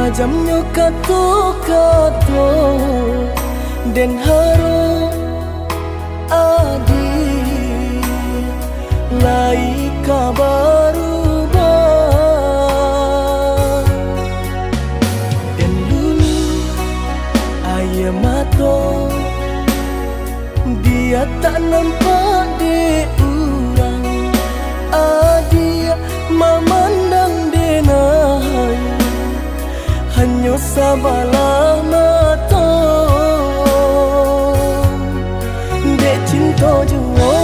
Tajamnya kata-kata dan harap adi lai kabaru dan dulu ayah mata dia tak nampak di urang adia memandang denai hanya sabalah mata dek cinta jua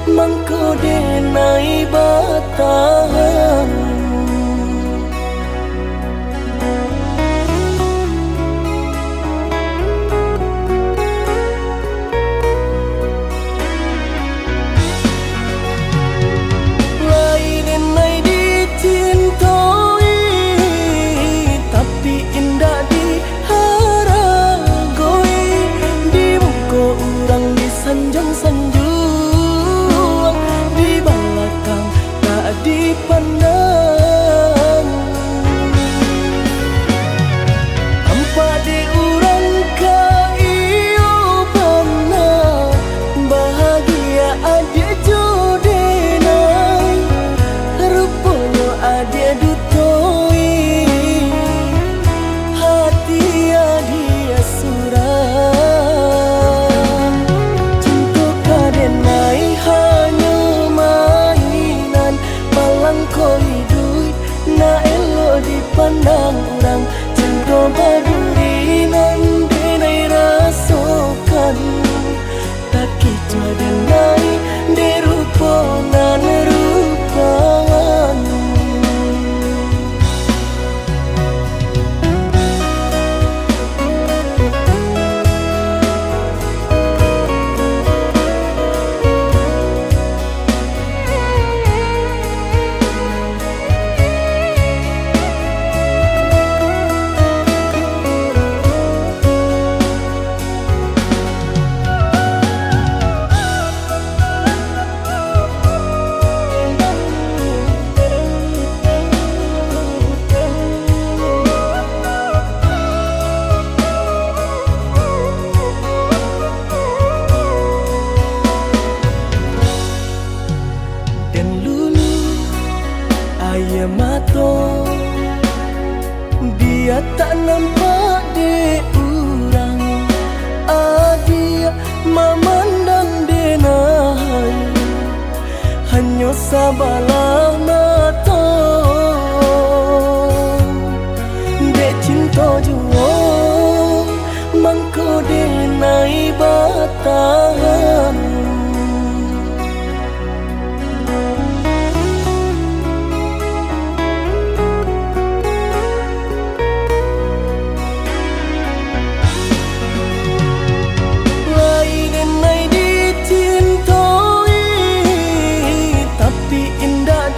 mangko denai batahan sanjung di belakang tak dipandang tanpa diurang kaiyo pernah bahagia adia jodenai rupanya adia dutoi hati adia surah pandang orang cinta baduri nan denai rasakan tak kicau denai derupa nan rupawan ayah mata dia tak nampak di urang adia memandang denai hanya sabalah mata dek cinta jua mangko denai batahan indah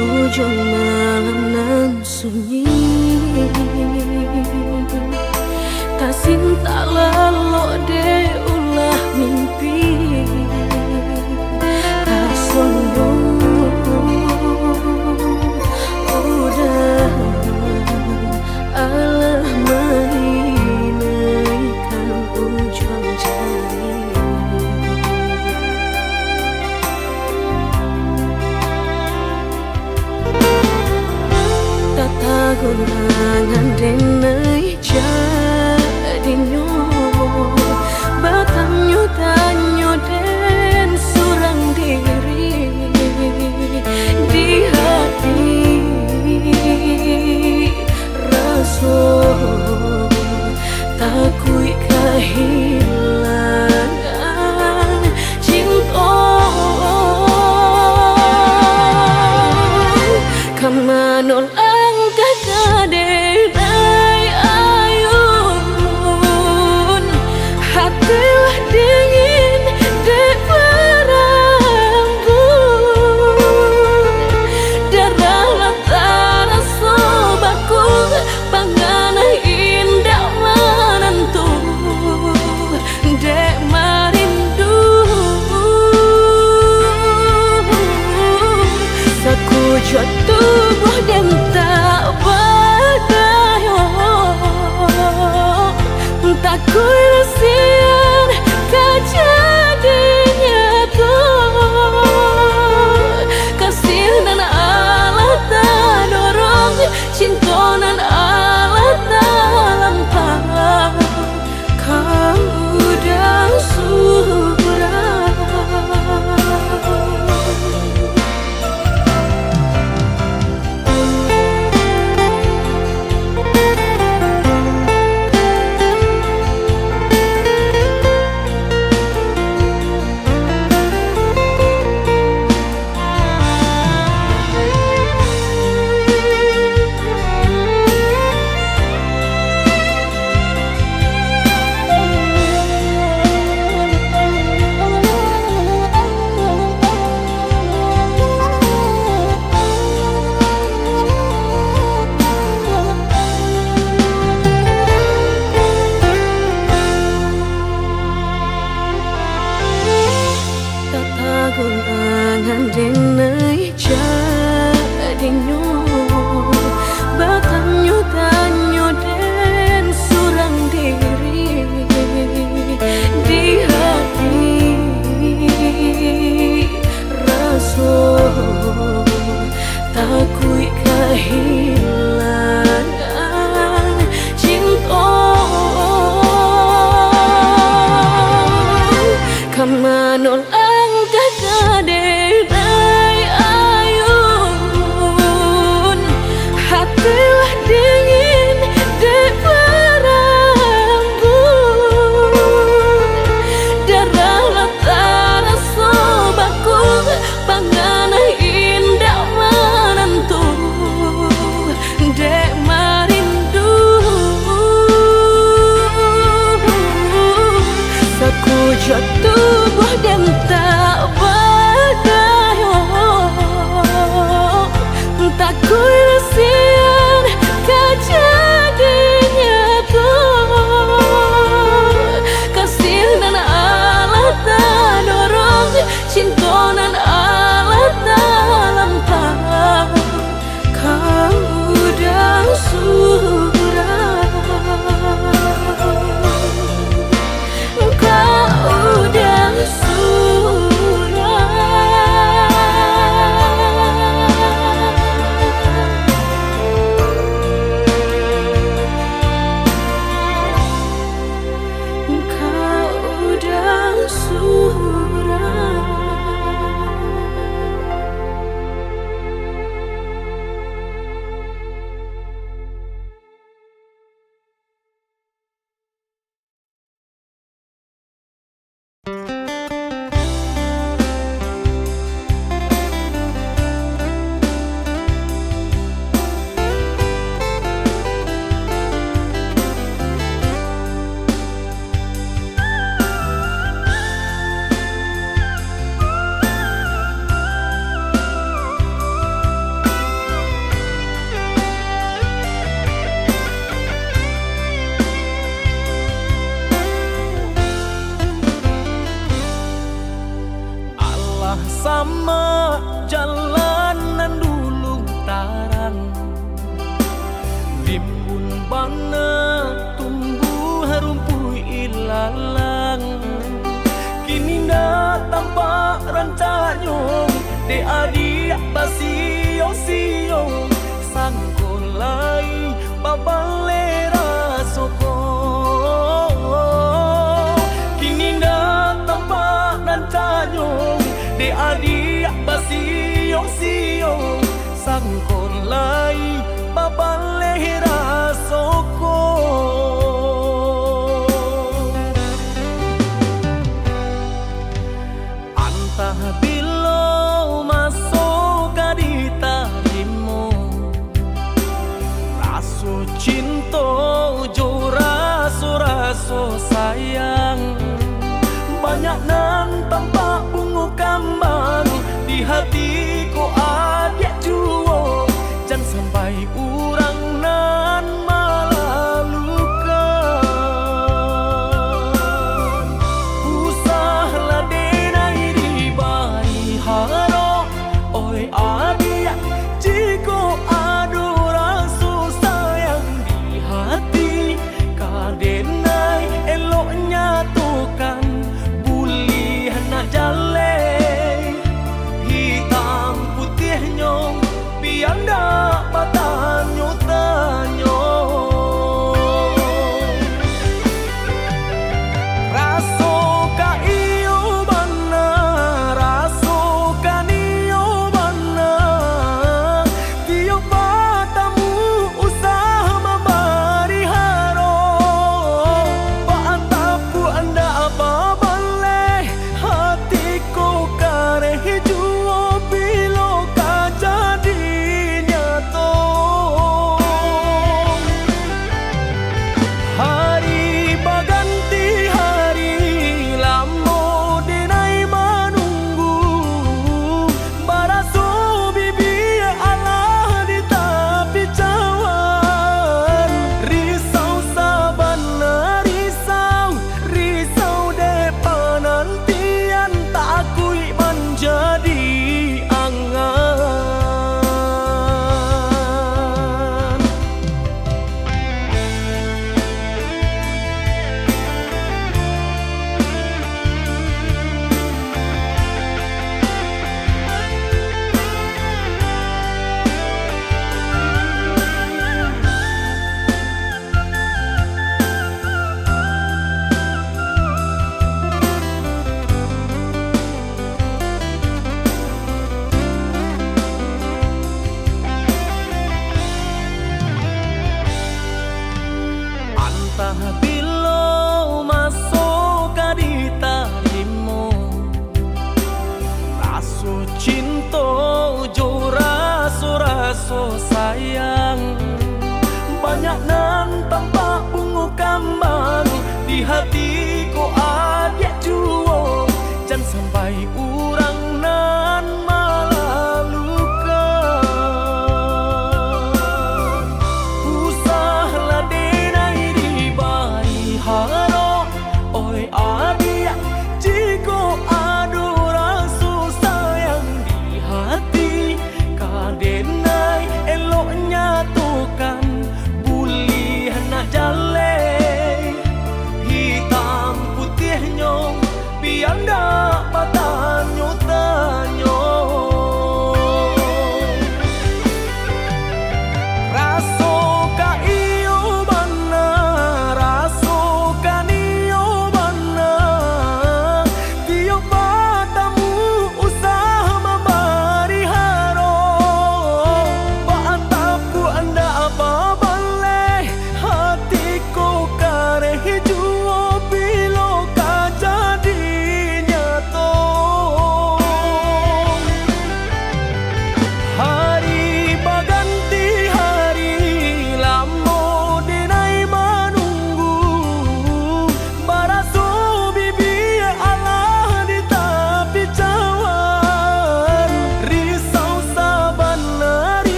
ujung malam nan sunyi, tak cinta lalu de ulah mimpi, tak sombong udah Allah menginaikan ujung jari. Tata gurangan denai jadinya batanyo tanyo den surang diri di hati rasa takui kehilangan cinta kamanol angkat kadenai ayun hatilah dingin dek berambut darah latara sobaku pangana indah menentu dek marindu sakujud tubuh dan tak berdaya tak kuilasian kejadiannya tuh kasih dan Allah tak dorong cinta dan Allah tak lampau kau udah surah. babale rasoko. Kini na tampak nan tanyong de adik basiyong-siyong sangkon lai babale rasoko. Antah bilo masuk di talimu raso cinta jo raso sayang. Banyak nan tampak bunga kambang di hatiku adik juo. Jangan sampai urang na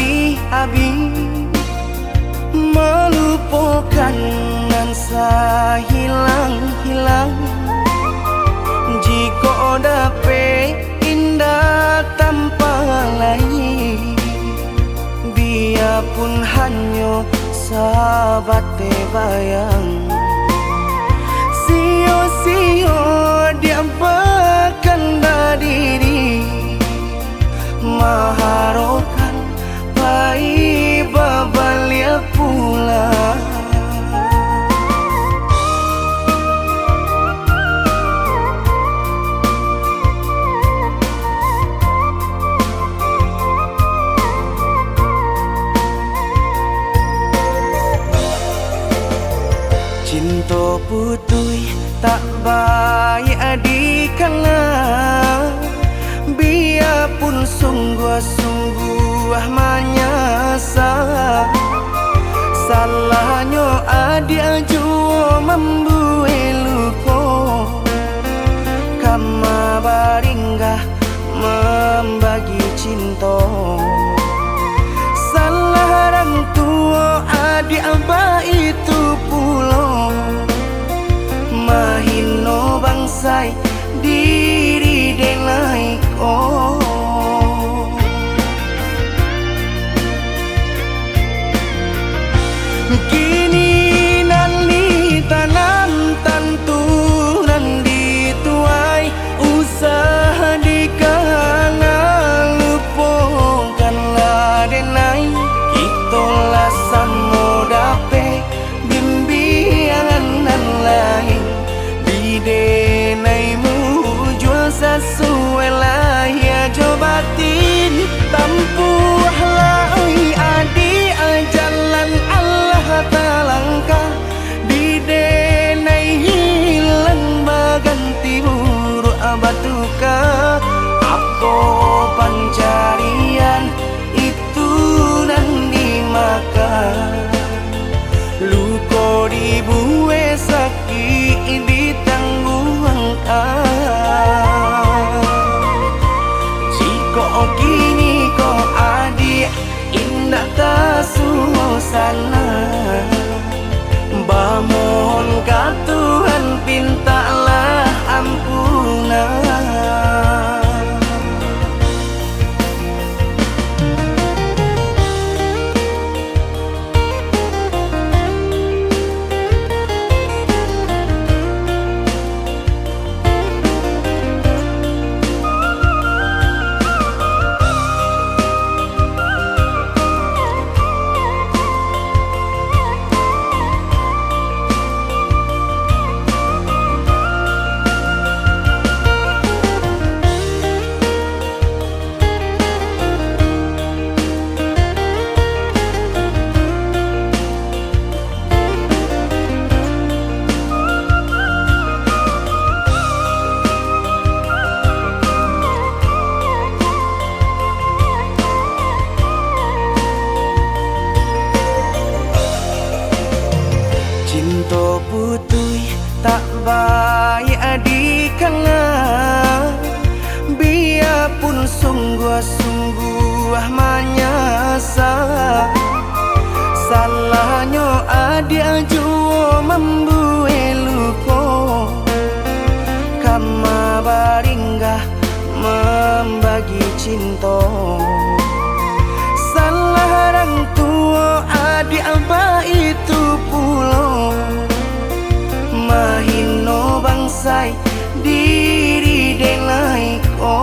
abi-abi melupakan nan hilang-hilang. Jika dapat indah tanpa lain, biarpun hanya sahabat bayang. Sio-sio dia berkanda diri, maharokan baik babalia pula. Cinta putui tak baik adikana, biarpun sungguh-sungguh menyasa. Salahnya adik jua membuat luka, kama baringgah membagi cinta. Salah orang tua adik abah itu pulau, mahino bangsai diri denai ko. Kini nali tanam tantu nan dituai, usaha dikana lupakanlah denai. Itolah samo dape bimbingan nan lain, bidenaimu jual sesuai lah ya jobatin. Tampuhlah oi adi jalan Allah talangkah, bidenai hilang baganti buruk abatuka. Apa pencarian itu nan dimakan, luko dibuat sakit ditanggung jika kini ko adik indah tak suasana, bamohon ka Tuhan pintalah ampunan. Cinta putui tak baik adikana, biarpun sungguh-sungguh menyasa. Salahnya adik jua membuat luka, kama baringgah membagi cinta. Salah orang tua adik abah itu pulau, mahino bangsai diri denai ko.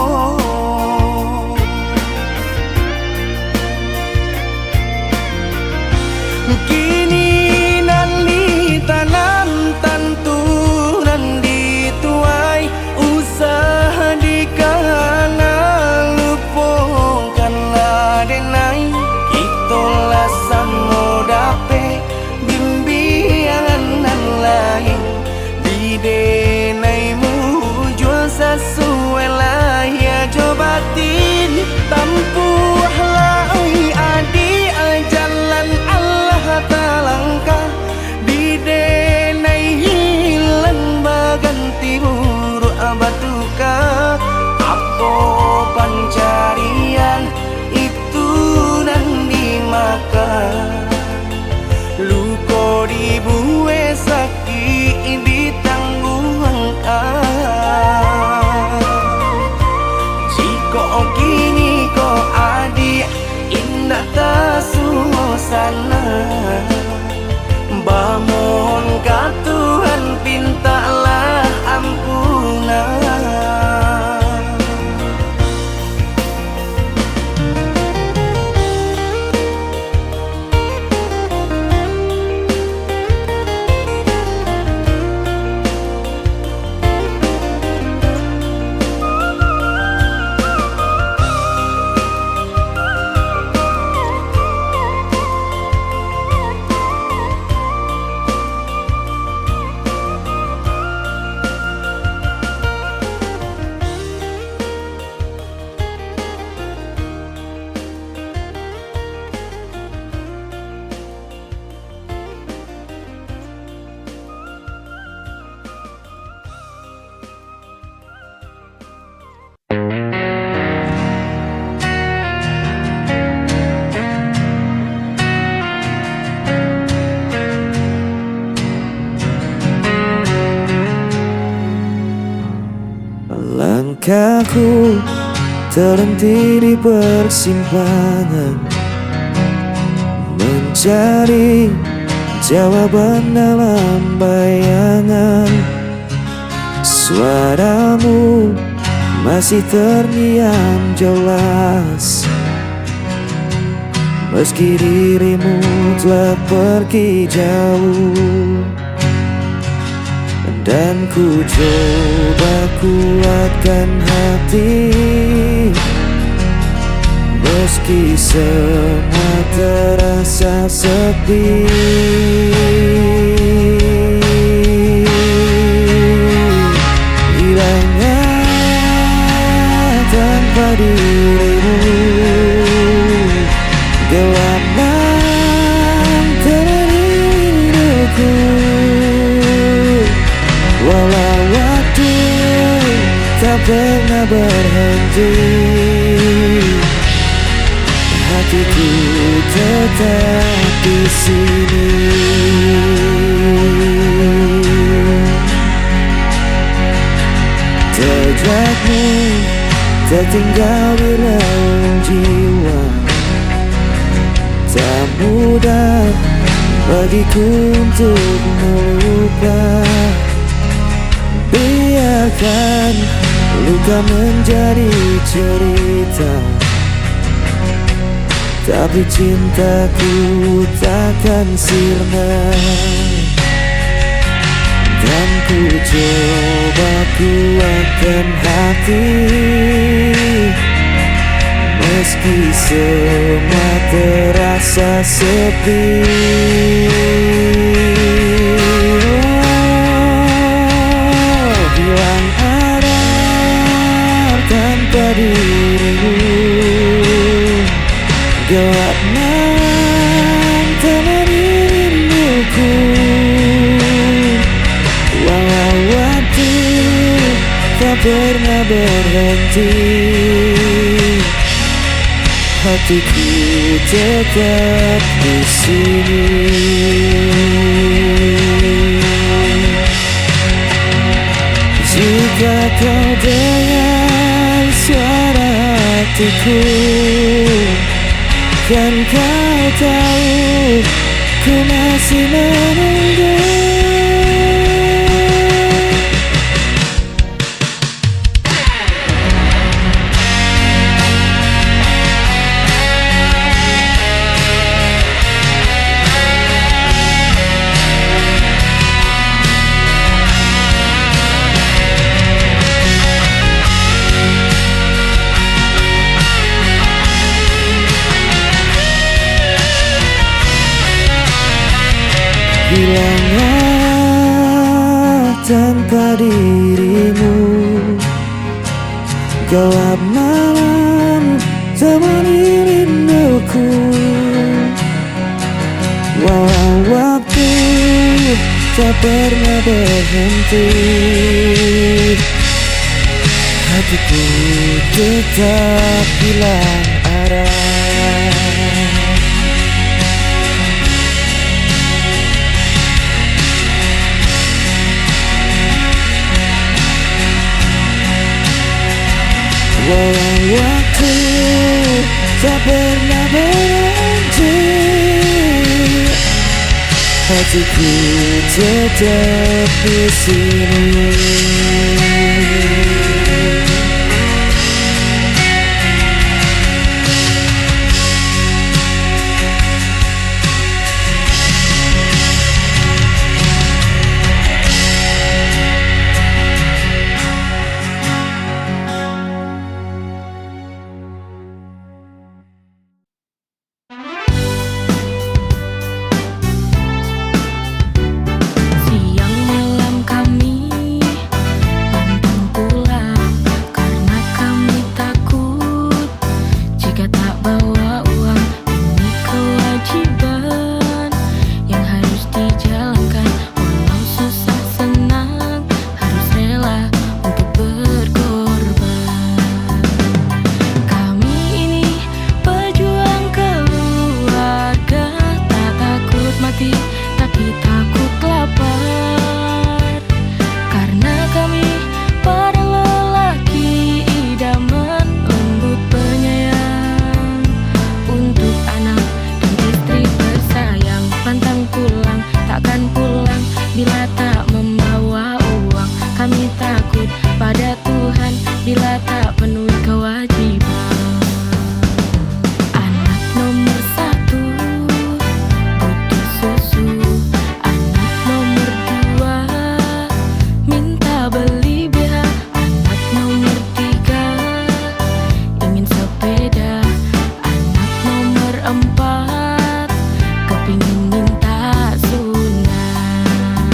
sana. Bamohon ka Tuhan pintalah ampunan. Langkahku terhenti di persimpangan, mencari jawaban dalam bayangan. Suaramu masih terdiam jelas, meski dirimu telah pergi jauh. Dan ku coba kuatkan hati, meski semua terasa sepi. Hilangnya tanpa dirimu, gelap menterani hidupku. Walau waktu tak pernah berhenti, hatiku tetap di sini. Jejakmu tertinggal di relung jiwa, tak mudah bagiku untuk melupa. Biarkan luka menjadi cerita, tapi cintaku takkan sirna. Dan ku coba kuatkan hati, meski semua terasa sepi. Hilang arah tanpa dirimu, gelap mentemani rinduku. Walau waktu tak pernah berhenti, hatiku tetap di sini. Jika kau dengar suara hatiku, kan kau tahu ku masih menunggu. Hilangnya tanpa dirimu, gelap malam temani rinduku. Walau waktu tak pernah berhenti, hatiku tetap hilang arah. Walau waktu tak pernah berhenti, hatiku tetap di sini. Siang malam kami pantang pulang karena kami takut jika tak bawa uang. Ini kewajiban yang harus dijalankan, walau susah senang harus rela untuk berkorban. Kami ini pejuang keluarga, tak takut mati tapi takut lapar. Karena kami para lelaki idaman, lembut penyayang untuk anak dan istri tersayang. Pantang pulang, takkan pulang bila tak membawa uang. Kami takut pada Tuhan bila tak penuhi kewajiban. Anak nomor satu butuh susu, anak nomor dua minta beli BH, anak nomor tiga ingin sepeda, anak nomor empat kepingin minta sunat.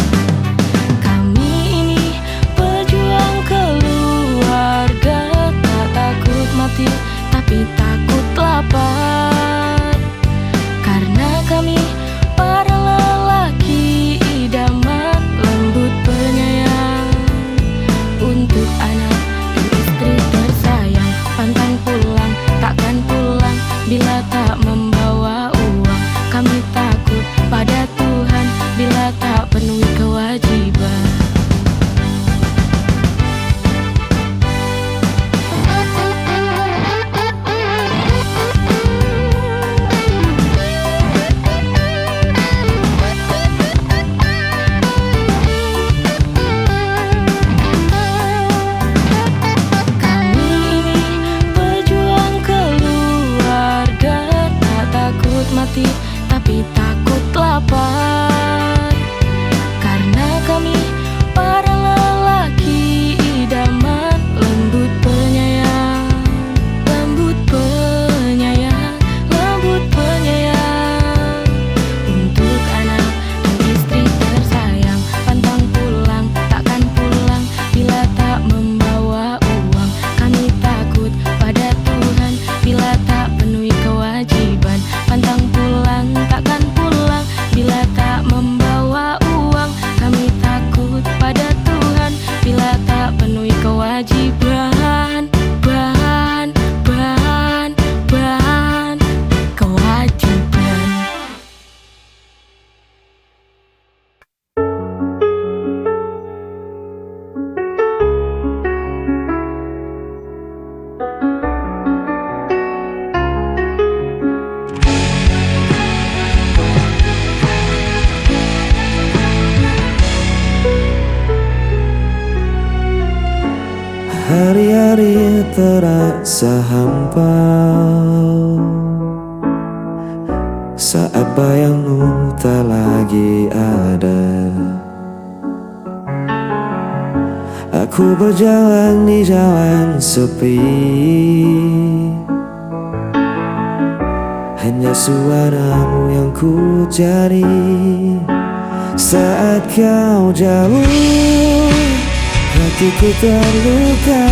Kami ini pejuang keluarga, tak takut mati tapi takut lapar. Karena kami para lelaki idaman, lembut penyayang untuk anak dan istri tersayang. Pantang pulang, takkan pulang bila tak membawa uang. Kami takut pada Tuhan bila tak penuhi kewajiban. Kami ini pejuang keluarga, tak takut mati tapi takut lapar. Karena kami para lelaki idaman, lembut penyayang, lembut penyayang, lembut penyayang untuk anak dan istri tersayang. Pantang pulang, takkan pulang bila tak membawa uang. Kami takut pada Tuhan bila tak penuhi kewajiban. Pantang pulang, takkan pulang bila tak membawa uang. Kami takut pada Tuhan bila tak penuhi kewajiban. Kewajiban. Hari-hari terasa hampa saat bayangmu tak lagi ada. Aku berjalan di jalan sepi, hanya suaramu yang ku cari. Saat kau jauh, hatiku terluka.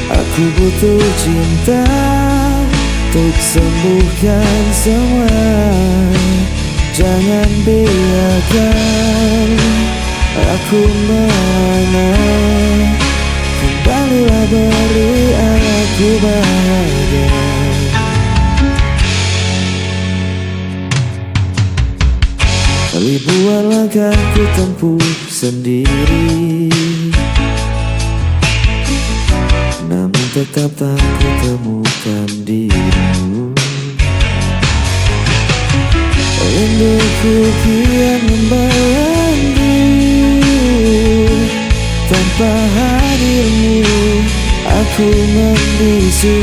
Aku butuh cinta untuk sembuhkan semua. Jangan biarkan aku merana. Kembalilah beri aku bahagia. Ribuan langkah ku tempuh sendiri, namun tetap tak ku temukan dirimu. Rindu Aku kian membayangku, tanpa hadirmu aku membisu.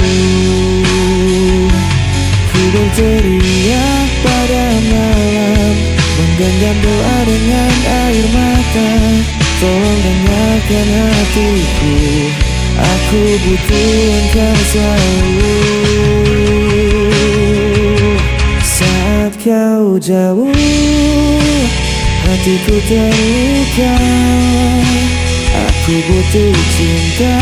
Ku berteriak pada malam, menggenggam doa dengan air mata. Tolong dengarkan hatiku, aku butuh engkau selalu. Saat kau jauh, hatiku terluka. Aku butuh cinta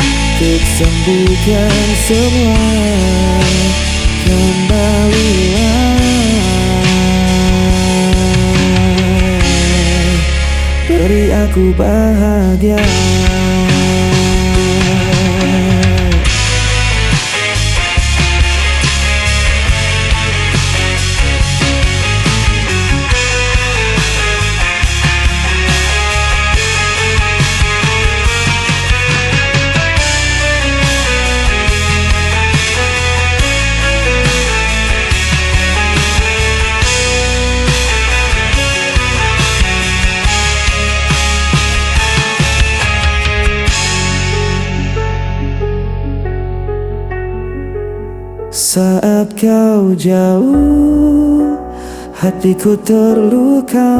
untuk sembuhkan semua. Kembalilah, beri aku bahagia. Saat kau jauh, hatiku terluka.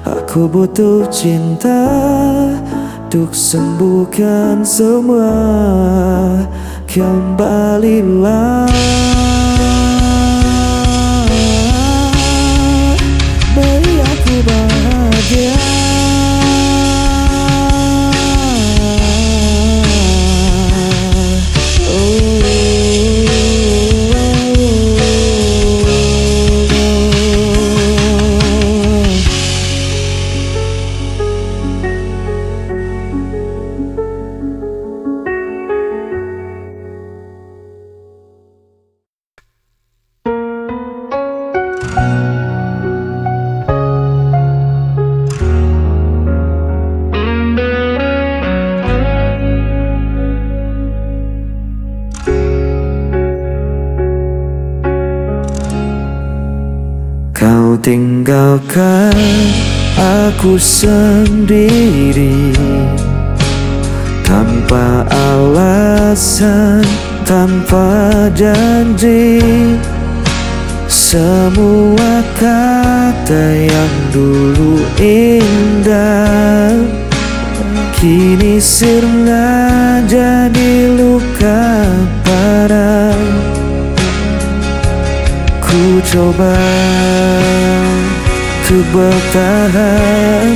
Aku butuh cinta untuk sembuhkan semua. Kembalilah, beri aku bahagia. Kau tinggalkan aku sendiri, tanpa alasan, tanpa janji. Semua kata yang dulu indah kini sirna jadi luka parah. Ku coba untuk bertahan,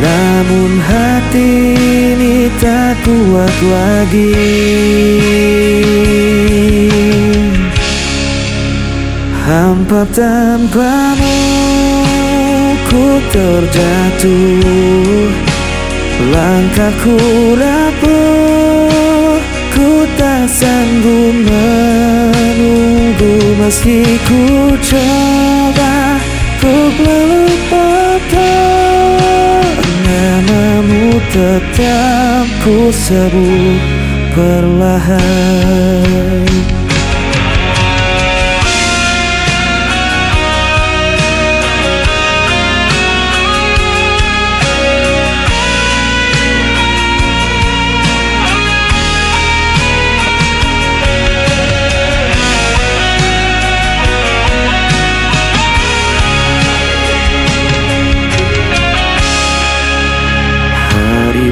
namun hati ini tak kuat lagi. Hampa tanpamu ku terjatuh, langkahku rapuh, ku tak sanggup menunggu. Meski ku coba untuk melupakan, namamu tetap ku sebut perlahan.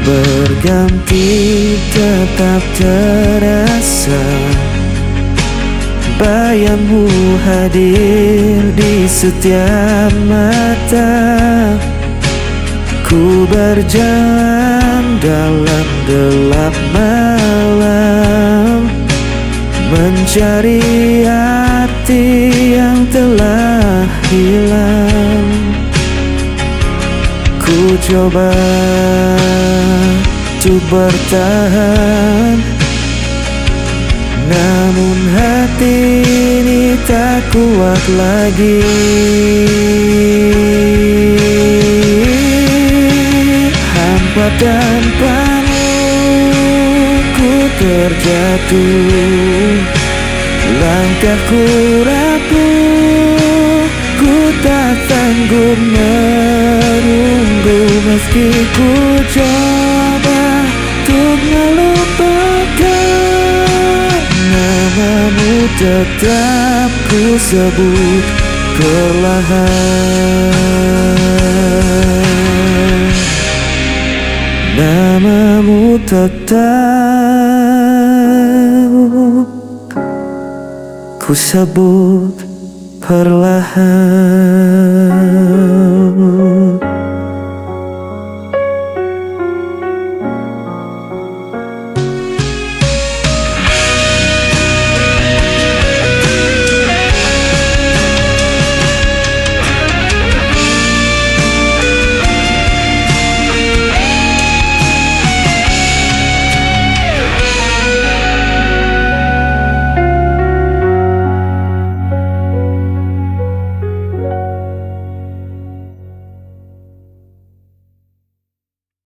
Berganti tetap terasa, bayangmu hadir di setiap mata. Ku berjalan dalam gelap malam, mencari arti yang telah hilang. Ku coba untuk bertahan, namun hati ini tak kuat lagi. Hampa tanpamu ku terjatuh, langkahku rapuh, sanggup menunggu meski ku coba untuk melupakan. Namamu tetap ku sebut perlahan. Namamu tetap ku sebut perlahan.